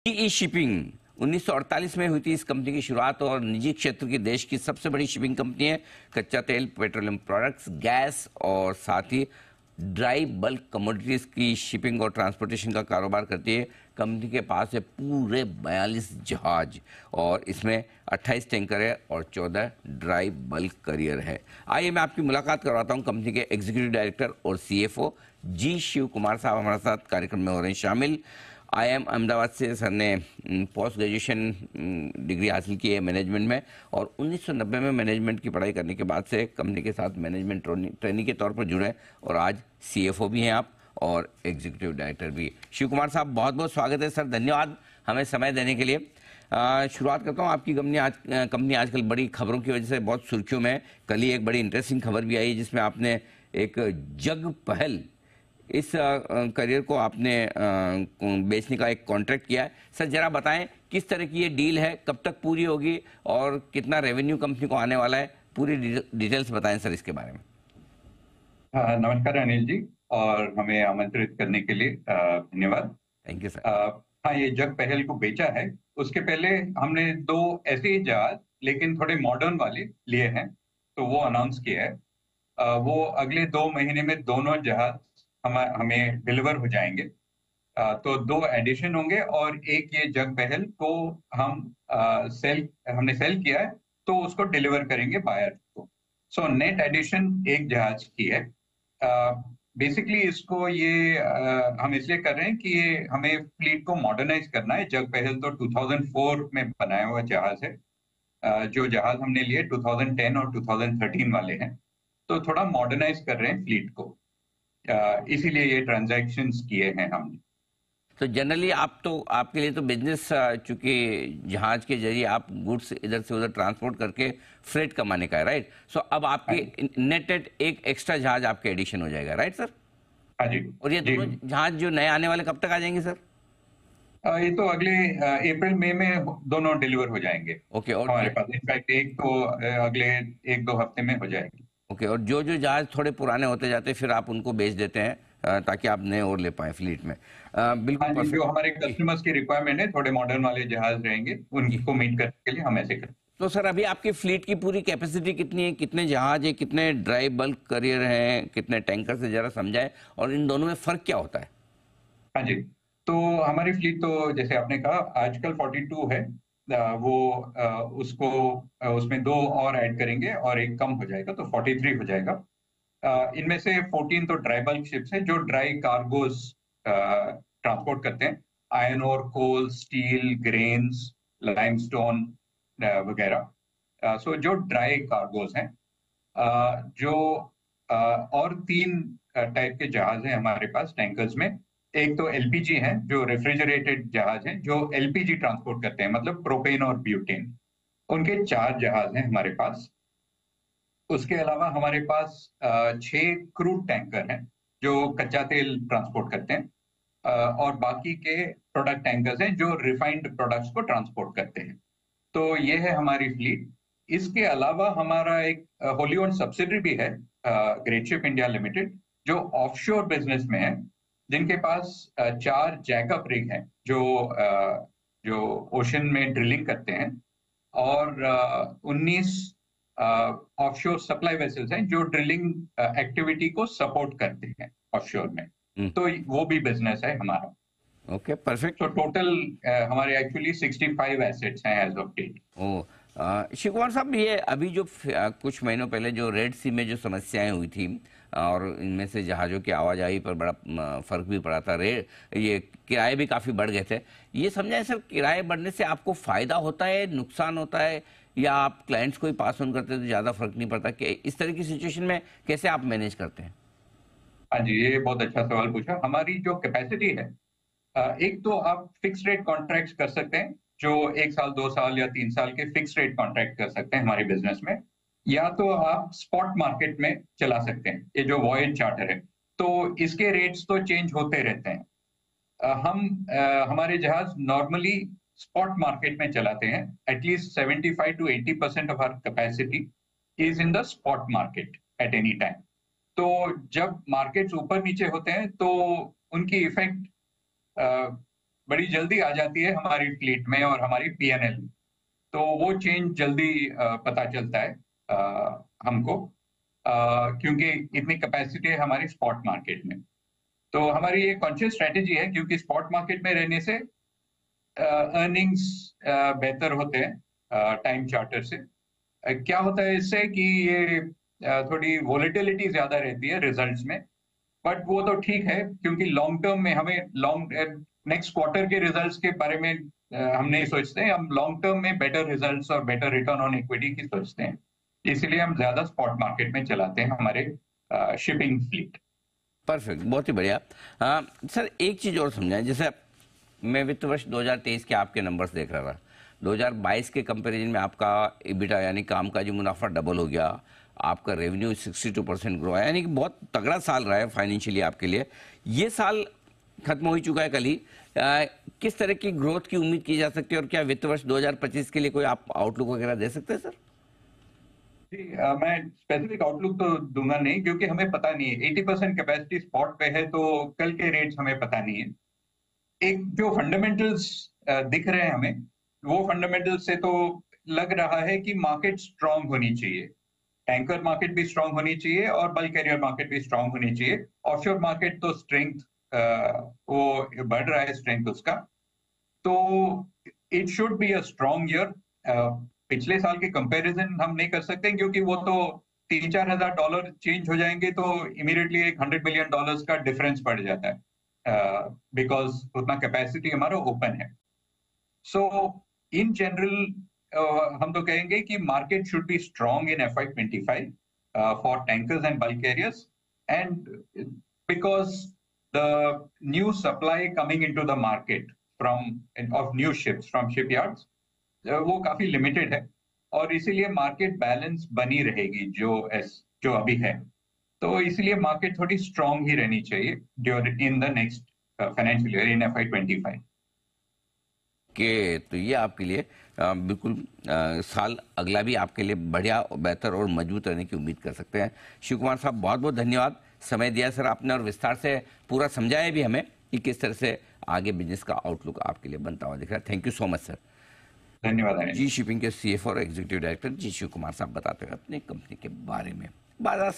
GE shipping 1948 में हुई थी इस कंपनी की शुरुआत और निजी क्षेत्र की देश की सबसे बड़ी शिपिंग कंपनी है। कच्चा तेल, पेट्रोलियम प्रोडक्ट्स, गैस और साथ ही ड्राई बल्क कमोडिटीज की शिपिंग और ट्रांसपोर्टेशन का कारोबार करती है। कंपनी के पास है पूरे 42 जहाज और इसमें 28 टैंकर है और 14 ड्राई बल्क करियर है। आइए मैं आपकी मुलाकात करवाता हूं कंपनी के एग्जीक्यूटिव डायरेक्टर और सीएफओ जी शिव कुमार साहब हमारे साथ कार्यक्रम में हो रहे हैं शामिल। IIM अहमदाबाद से सर ने पोस्ट ग्रेजुएशन डिग्री हासिल की है मैनेजमेंट में और 1990 में मैनेजमेंट की पढ़ाई करने के बाद से कंपनी के साथ मैनेजमेंट ट्रेनी के तौर पर जुड़े और आज सीएफओ भी हैं आप और एग्जीक्यूटिव डायरेक्टर भी। शिव कुमार साहब बहुत बहुत स्वागत है सर, धन्यवाद हमें समय देने के लिए। शुरुआत करता हूँ, आपकी कंपनी आजकल बड़ी खबरों की वजह से बहुत सुर्खियों में। कल ही एक बड़ी इंटरेस्टिंग खबर भी आई जिसमें आपने एक जग पहल इस करियर को आपने बेचने का एक कॉन्ट्रैक्ट किया है। सर जरा बताएं किस तरह की ये डील है, कब तक पूरी होगी और कितना रेवेन्यू कंपनी को आने वाला है, पूरी डिटेल्स बताएं सर इसके बारे में। नमस्कार अनिल जी, और हमें आमंत्रित करने के लिए धन्यवाद। Thank you sir. हाँ, ये जग पहल को बेचा है। उसके पहले हमने 2 ऐसे ही जहाज लेकिन थोड़े मॉडर्न वाले लिए हैं, तो वो अनाउंस किया है। वो अगले 2 महीने में दोनों जहाज हमें डिलीवर हो जाएंगे। तो 2 एडिशन होंगे और एक ये जग पहल को हमने सेल किया है, तो उसको डिलीवर करेंगे बायर को। सो नेट एडिशन एक जहाज की है। बेसिकली इसको हम इसलिए कर रहे हैं कि ये हमें फ्लीट को मॉडर्नाइज करना है। जग पहल तो 2004 में बनाया हुआ जहाज है। जो जहाज हमने लिए 2010 और 2013 वाले हैं, तो थोड़ा मॉडर्नाइज कर रहे हैं फ्लीट को। इसीलिए ये ट्रांजैक्शंस किए हैं हमने। तो जनरली आपके लिए तो बिजनेस, चूंकि जहाज के जरिए आप गुड्स इधर से उधर ट्रांसपोर्ट करके फ्रेट कमाने का है, राइट? सो अब आपके नेट एक एक्स्ट्रा जहाज आपके एडिशन हो जाएगा, राइट सर? हाँ जी। और ये दोनों जहाज जो नए आने वाले कब तक आ जाएंगे सर? ये तो अगले अप्रैल मई में दोनों डिलीवर हो जाएंगे। ओके। और हमारे पास इनफैक्ट एक तो अगले 1-2 हफ्ते में हो जाएगी। ओके। और जो जहाज थोड़े पुराने होते जाते हैं फिर आप उनको बेच देते हैं ताकि आप नए और ले पाए फ्लीट में। बिल्कुल। हाँ जी, जो हमारे कस्टमर्स की रिक्वायरमेंट है, थोड़े मॉडर्न वाले जहाज रहेंगे, उनको मीट करने के लिए हम ऐसे करते हैं। तो सर अभी आपकी फ्लीट की पूरी कैपेसिटी कितनी है, कितने जहाज है, कितने ड्राई बल्क करियर हैं, कितने टैंकर से जरा समझाएं और इन दोनों में फर्क क्या होता है? हाँ जी, तो हमारी फ्लीट तो जैसे आपने कहा आजकल 42 है। उसमें 2 और ऐड करेंगे और एक कम हो जाएगा, तो 43 हो जाएगा। इनमें से 14 तो ड्राई बल्क शिप्स हैं जो ड्राई कार्गोस ट्रांसपोर्ट करते हैं, आयरन और कोल, स्टील, ग्रेन्स, लाइमस्टोन वगैरह। सो जो ड्राई कार्गोस हैं। और 3 टाइप के जहाज हैं हमारे पास टैंकर्स में। एक तो एलपीजी है, जो रेफ्रिजरेटेड जहाज हैं, जो एलपीजी ट्रांसपोर्ट करते हैं, मतलब प्रोपेन और ब्यूटेन। उनके 4 जहाज हैं हमारे पास। उसके अलावा हमारे पास 6 क्रूड टैंकर हैं जो कच्चा तेल ट्रांसपोर्ट करते हैं, और बाकी के प्रोडक्ट टैंकर्स हैं जो रिफाइंड प्रोडक्ट्स को ट्रांसपोर्ट करते हैं। तो ये है हमारी फ्लीट। इसके अलावा हमारा एक होली ओन्ड सब्सिडरी भी है, ग्रेट शिप इंडिया लिमिटेड, जो ऑफशोर बिजनेस में है, जिनके पास 4 जैकअप रिग हैं जो ओशन में ड्रिलिंग करते हैं, और 19 ऑफशोर सप्लाई वेसल्स हैं जो ड्रिलिंग एक्टिविटी को सपोर्ट करते हैं ऑफशोर में। तो वो भी बिजनेस है हमारा। Okay, perfect. तो टोटल हमारे एक्चुअली 65 एसेट्स हैं as of date. Shiv Kumar साहब, ये अभी जो कुछ महीनों पहले जो रेड सी में जो समस्याएं हुई थी और इनमें से जहाज़ों की आवाजाही पर बड़ा फर्क भी पड़ा था, ये किराए भी काफ़ी बढ़ गए थे। ये समझाएं सर, किराए बढ़ने से आपको फ़ायदा होता है, नुकसान होता है, या आप क्लाइंट्स को ही पास ऑन करते हैं तो ज़्यादा फर्क नहीं पड़ता? कि इस तरह की सिचुएशन में कैसे आप मैनेज करते हैं? हाँ जी, ये बहुत अच्छा सवाल पूछा। हमारी जो कैपेसिटी है, एक तो आप फिक्स रेट कॉन्ट्रैक्ट कर सकते हैं, जो 1 साल, 2 साल या 3 साल के फिक्स रेट कॉन्ट्रैक्ट कर सकते हैं हमारे बिजनेस में, या तो आप स्पॉट मार्केट में चला सकते हैं, ये जो वॉयज चार्टर है। तो इसके रेट्स तो चेंज होते रहते हैं। हमारे जहाज नॉर्मली स्पॉट मार्केट में चलाते हैं। At least 75 to 80% of our capacity is in the spot market at any time. तो जब मार्केट्स ऊपर नीचे होते हैं तो उनकी इफेक्ट बड़ी जल्दी आ जाती है हमारी फ्लीट में और हमारी पीएनएल में। तो वो चेंज जल्दी पता चलता है हमको, क्योंकि इतनी कैपेसिटी है हमारी स्पॉट मार्केट में। तो हमारी ये कॉन्शियस स्ट्रेटेजी है, क्योंकि स्पॉट मार्केट में रहने से अर्निंग्स बेहतर होते हैं टाइम चार्टर से। क्या होता है इससे कि ये थोड़ी वोलेटिलिटी ज्यादा रहती है रिजल्ट्स में, बट वो तो ठीक है, क्योंकि लॉन्ग टर्म में हमें नेक्स्ट क्वार्टर के रिजल्ट्स के बारे में हम नहीं सोचते हैं। हम लॉन्ग टर्म में बेटर रिजल्ट्स और बेटर रिटर्न ऑन इक्विटी की सोचते हैं, इसलिए हम ज्यादा स्पॉट मार्केट में चलाते हैं हमारे शिपिंग फ्लीट। परफेक्ट, बहुत ही बढ़िया। सर एक चीज और समझाएं, जैसे मैं वित्त वर्ष 2023 के आपके नंबर्स देख रहा था, 2022 के कंपैरिजन में आपका EBITDA यानी कामकाजी मुनाफा डबल हो गया, आपका रेवेन्यू 62% ग्रो है, यानी कि बहुत तगड़ा साल रहा है फाइनेंशियली आपके लिए। ये साल खत्म हो ही चुका है कल ही, किस तरह की ग्रोथ की उम्मीद की जा सकती है और क्या वित्त वर्ष 2025 के लिए कोई आप आउटलुक वगैरह दे सकते हैं सर? जी, मैं स्पेसिफिक आउटलुक तो दूंगा नहीं, क्योंकि हमें पता नहीं है। 80% कैपेसिटी स्पॉट पे है, तो कल के रेट्स हमें पता नहीं है। एक जो फंडामेंटल्स दिख रहे हैं हमें, वो फंडामेंटल्स से तो लग रहा है कि मार्केट स्ट्रांग होनी चाहिए। टैंकर मार्केट भी स्ट्रांग होनी चाहिए और बल्क कैरियर मार्केट भी स्ट्रांग होनी चाहिए। ऑफशोर मार्केट तो स्ट्रेंथ वो बढ़ रहा है, स्ट्रेंथ उसका। तो it should be a strong year. पिछले साल के कंपैरिजन हम नहीं कर सकते, क्योंकि वो तो $3-4 हज़ार चेंज हो जाएंगे तो इमीडिएटली एक $100 बिलियन का डिफरेंस पड़ जाता है, बिकॉज उतना कैपेसिटी हमारा ओपन है। सो इन जनरल हम तो कहेंगे कि market should be strong in FY25 for tankers and bulk carriers, and because the new supply coming into the market from of new ships from shipyards वो काफी limited है, और इसीलिए मार्केट बैलेंस बनी रहेगी जो अभी है। तो इसलिए मार्केट थोड़ी स्ट्रांग ही रहनी चाहिए in the next financial year in FY25। कि तो ये आपके लिए बिल्कुल साल अगला भी आपके लिए बढ़िया, बेहतर और मजबूत रहने की उम्मीद कर सकते हैं। शिव कुमार साहब, बहुत बहुत धन्यवाद, समय दिया सर आपने और विस्तार से पूरा समझाया भी हमें कि किस तरह से आगे बिजनेस का आउटलुक आपके लिए बनता हुआ दिख रहा है। Thank you so much sir. धन्यवाद। जी शिपिंग के CFO और एग्जीक्यूटिव डायरेक्टर जी शिव कुमार साहब बताते हुए अपनी कंपनी के बारे में। बाजार